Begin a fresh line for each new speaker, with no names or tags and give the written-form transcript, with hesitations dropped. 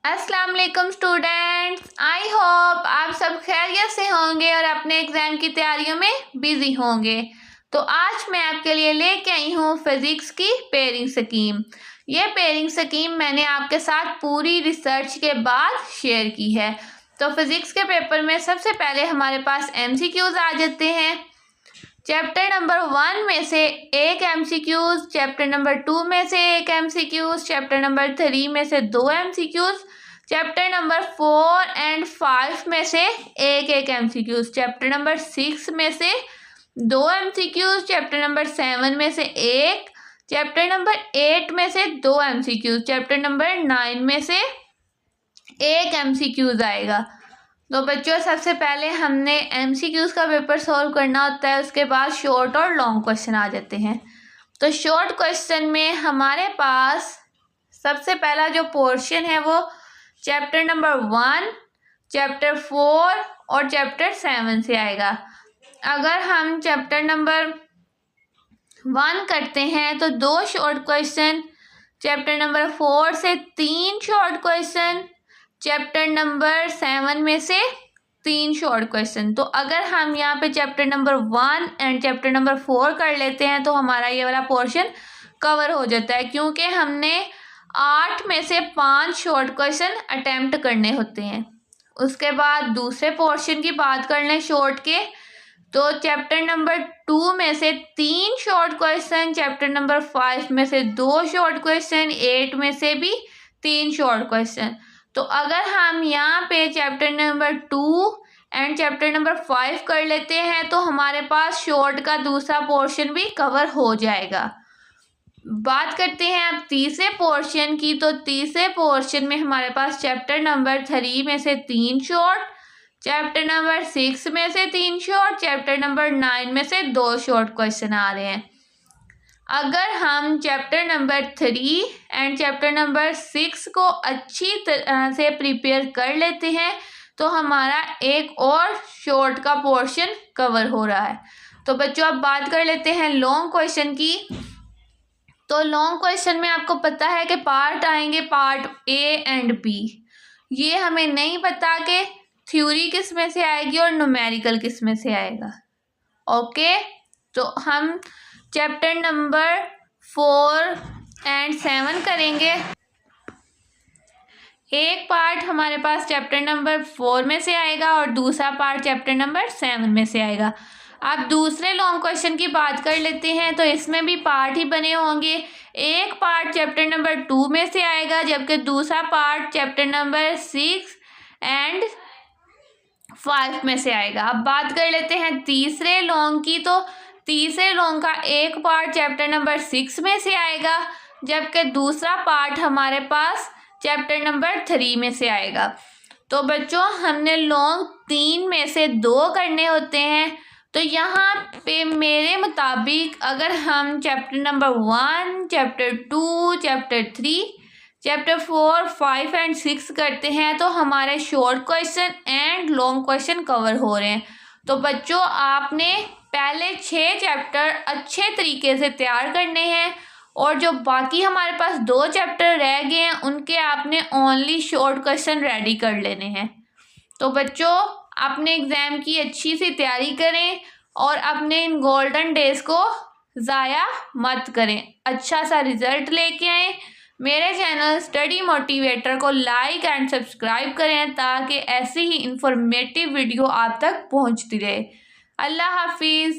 अस्सलाम वालेकुम students, I hope आप सब खैरियत से होंगे और अपने एग्ज़ाम की तैयारियों में बिज़ी होंगे। तो आज मैं आपके लिए लेके आई हूँ फिज़िक्स की पेयरिंग स्कीम। ये पेयरिंग स्कीम मैंने आपके साथ पूरी रिसर्च के बाद शेयर की है। तो फिज़िक्स के पेपर में सबसे पहले हमारे पास MCQs आ जाते हैं। चैप्टर नंबर 1 में से एक MCQs, चैप्टर नंबर 2 में से एक MCQs, चैप्टर नंबर 3 में से 2 MCQs, चैप्टर नंबर 4 एंड 5 में से एक MCQs, चैप्टर नंबर 6 में से 2 MCQs, चैप्टर नंबर 7 में से एक, चैप्टर नंबर 8 में से 2 MCQs, चैप्टर नंबर 9 में से एक MCQs आएगा। तो बच्चों सबसे पहले हमने MCQs का पेपर सॉल्व करना होता है, उसके बाद शॉर्ट और लॉन्ग क्वेश्चन आ जाते हैं। तो शॉर्ट क्वेश्चन में हमारे पास सबसे पहला जो पोर्शन है वो चैप्टर नंबर 1, चैप्टर 4 और चैप्टर 7 से आएगा। अगर हम चैप्टर नंबर 1 करते हैं तो 2 शॉर्ट क्वेश्चन, चैप्टर नंबर 4 से 3 शॉर्ट क्वेश्चन, चैप्टर नंबर 7 में से 3 शॉर्ट क्वेश्चन। तो अगर हम यहाँ पे chapter number 1 and chapter number 4 कर लेते हैं तो हमारा ये वाला पोर्शन कवर हो जाता है, क्योंकि हमने 8 में से 5 शॉर्ट क्वेश्चन अटेम्प्ट करने होते हैं। उसके बाद दूसरे पोर्शन की बात कर लें शॉर्ट के, तो चैप्टर नंबर 2 में से 3 शॉर्ट क्वेश्चन, चैप्टर नंबर 5 में से 2 शॉर्ट क्वेश्चन, 8 में से भी 3 शॉर्ट क्वेश्चन। तो अगर हम यहाँ पे chapter number 2 and chapter number 5 कर लेते हैं तो हमारे पास शॉर्ट का दूसरा पोर्शन भी कवर हो जाएगा। बात करते हैं अब तीसरे पोर्शन की, तो तीसरे पोर्शन में हमारे पास चैप्टर नंबर 3 में से 3 शॉर्ट, चैप्टर नंबर 6 में से 3 शॉर्ट, चैप्टर नंबर 9 में से 2 शॉर्ट क्वेश्चन आ रहे हैं। अगर हम chapter number 3 and chapter number 6 को अच्छी तरह से प्रिपेयर कर लेते हैं तो हमारा एक और शॉर्ट का पोर्शन कवर हो रहा है। तो बच्चों अब बात कर लेते हैं लॉन्ग क्वेश्चन की। तो लॉन्ग क्वेश्चन में आपको पता है कि पार्ट आएंगे, पार्ट A एंड B। ये हमें नहीं पता कि थ्योरी किस में से आएगी और न्यूमेरिकल किस में से आएगा। ओके, तो हम चैप्टर नंबर 4 एंड 7 करेंगे। एक पार्ट हमारे पास चैप्टर नंबर 4 में से आएगा और दूसरा पार्ट चैप्टर नंबर 7 में से आएगा। अब दूसरे लॉन्ग क्वेश्चन की बात कर लेते हैं, तो इसमें भी पार्ट ही बने होंगे। एक पार्ट चैप्टर नंबर 2 में से आएगा, जबकि दूसरा पार्ट चैप्टर नंबर 6 एंड 5 में से आएगा। अब बात कर लेते हैं तीसरे लॉन्ग की, तो तीसरे लॉन्ग का एक पार्ट चैप्टर नंबर 6 में से आएगा, जबकि दूसरा पार्ट हमारे पास चैप्टर नंबर 3 में से आएगा। तो बच्चों हमने लॉन्ग 3 में से 2 करने होते हैं। तो यहाँ पे मेरे मुताबिक अगर हम chapter number 1, chapter 2, chapter 3, chapter 4, 5 and 6 करते हैं तो हमारे short question and long question cover हो रहे हैं। तो बच्चों आपने पहले 6 चैप्टर अच्छे तरीके से तैयार करने हैं और जो बाकी हमारे पास 2 चैप्टर रह गए हैं उनके आपने ओनली शॉर्ट क्वेश्चन रेडी कर लेने हैं। तो बच्चों अपने एग्ज़ाम की अच्छी सी तैयारी करें और अपने इन गोल्डन डेज को ज़ाया मत करें, अच्छा सा रिज़ल्ट लेके आएँ। मेरे चैनल स्टडी मोटिवेटर को लाइक एंड सब्सक्राइब करें ताकि ऐसी ही इंफॉर्मेटिव वीडियो आप तक पहुंचती रहे। अल्लाह हाफिज़।